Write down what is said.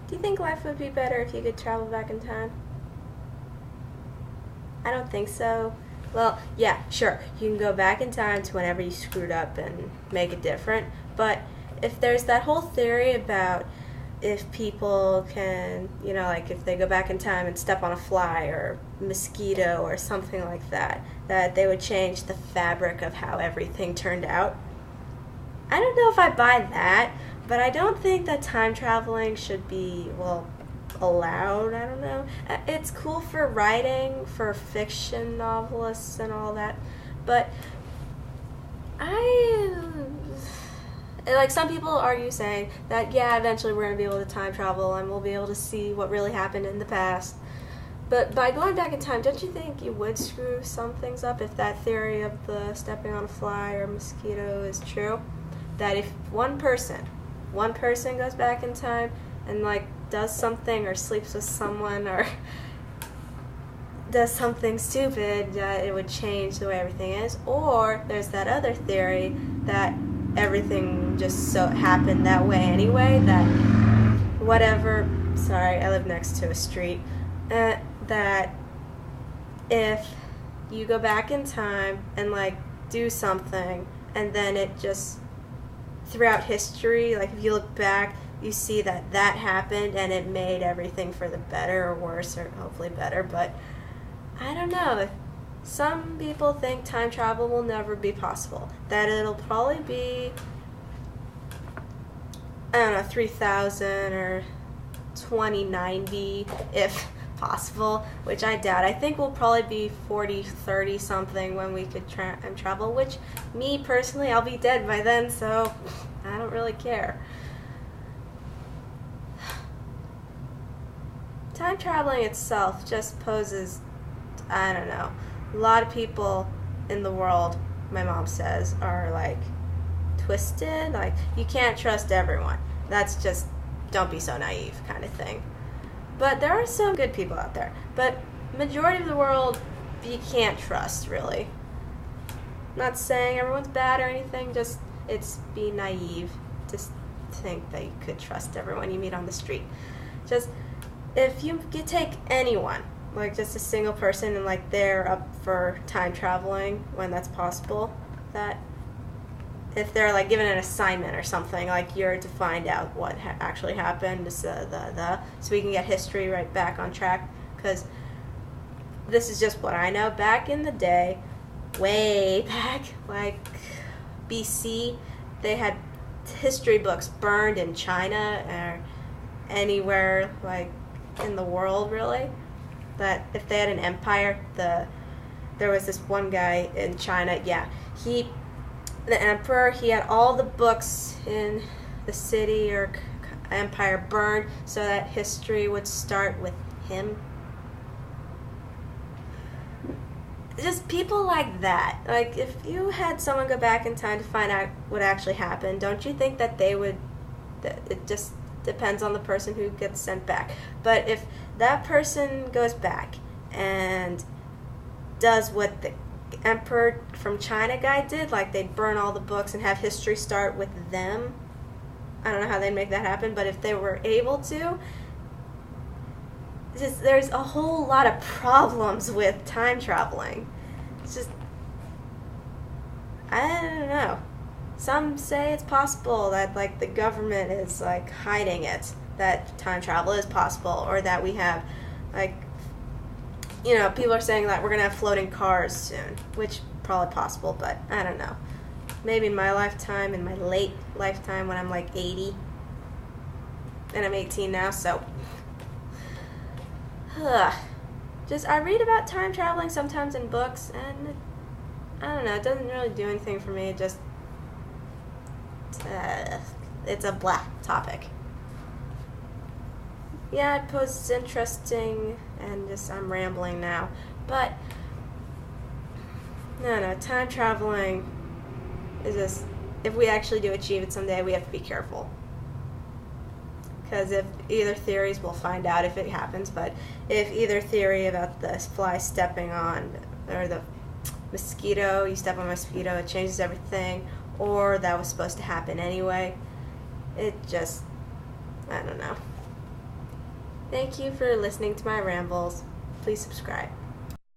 Do you think life would be better if you could travel back in time? I don't think so. Well, yeah, sure. You can go back in time to whenever you screwed up and make it different. But if there's that whole theory about if people can, like if they go back in time and step on a fly or mosquito or something like that, that they would change the fabric of how everything turned out. I don't know if I buy that, but I don't think that time traveling should be, well, allowed. I don't know. It's cool for writing, for fiction novelists and all that, but I like some people argue saying that yeah, eventually we're going to be able to time travel and we'll be able to see what really happened in the past. But by going back in time, don't you think you would screw some things up if that theory of the stepping on a fly or mosquito is true? That if one person goes back in time and like does something or sleeps with someone or does something stupid, it would change the way everything is. Or there's that other theory that everything just so happened that way anyway, that whatever, sorry, I live next to a street, that if you go back in time and like do something and then it just throughout history, like if you look back, you see that that happened and it made everything for the better or worse, or hopefully better. But I don't know. Some people think time travel will never be possible. That it'll probably be, I don't know, 3000 or 2090 if possible, which I doubt. I think we'll probably be 40, 30 something when we could time travel, which me personally, I'll be dead by then, so I don't really care. Time traveling itself just poses, I don't know, a lot of people in the world, my mom says, are like twisted. Like, you can't trust everyone. That's just, don't be so naive kind of thing. But there are some good people out there. But majority of the world, you can't trust, really. Not saying everyone's bad or anything, just it's be naive to think that you could trust everyone you meet on the street. Just, if you could take anyone, like just a single person, and like they're up for time traveling when that's possible, that if they're like given an assignment or something, like you're to find out what actually happened, so we can get history right back on track, because this is just what I know. Back in the day, way back, like BC, they had history books burned in China or anywhere like in the world, really, that if they had an empire, there was this one guy in China, the emperor, he had all the books in the city or empire burned so that history would start with him. Just people like that. Like, if you had someone go back in time to find out what actually happened, don't you think that they would, it just depends on the person who gets sent back. But if that person goes back and does what the emperor from China guy did, like they'd burn all the books and have history start with them, I don't know how they'd make that happen, but if they were able to, there's a whole lot of problems with time traveling. It's just, I don't know. Some say it's possible that like the government is like hiding it, that time travel is possible, or that we have like, people are saying that we're going to have floating cars soon, which probably possible, but I don't know. Maybe in my lifetime, in my late lifetime when I'm like 80, and I'm 18 now, so just I read about time traveling sometimes in books, and I don't know, it doesn't really do anything for me. It just it's a black topic. Yeah, I suppose it's interesting, and just I'm rambling now, but no, time traveling is just, if we actually do achieve it someday, we have to be careful. Because if either theories, we'll find out if it happens, but if either theory about the fly stepping on, or the mosquito, you step on a mosquito, it changes everything, or that was supposed to happen anyway, it just, I don't know. Thank you for listening to my rambles. Please subscribe.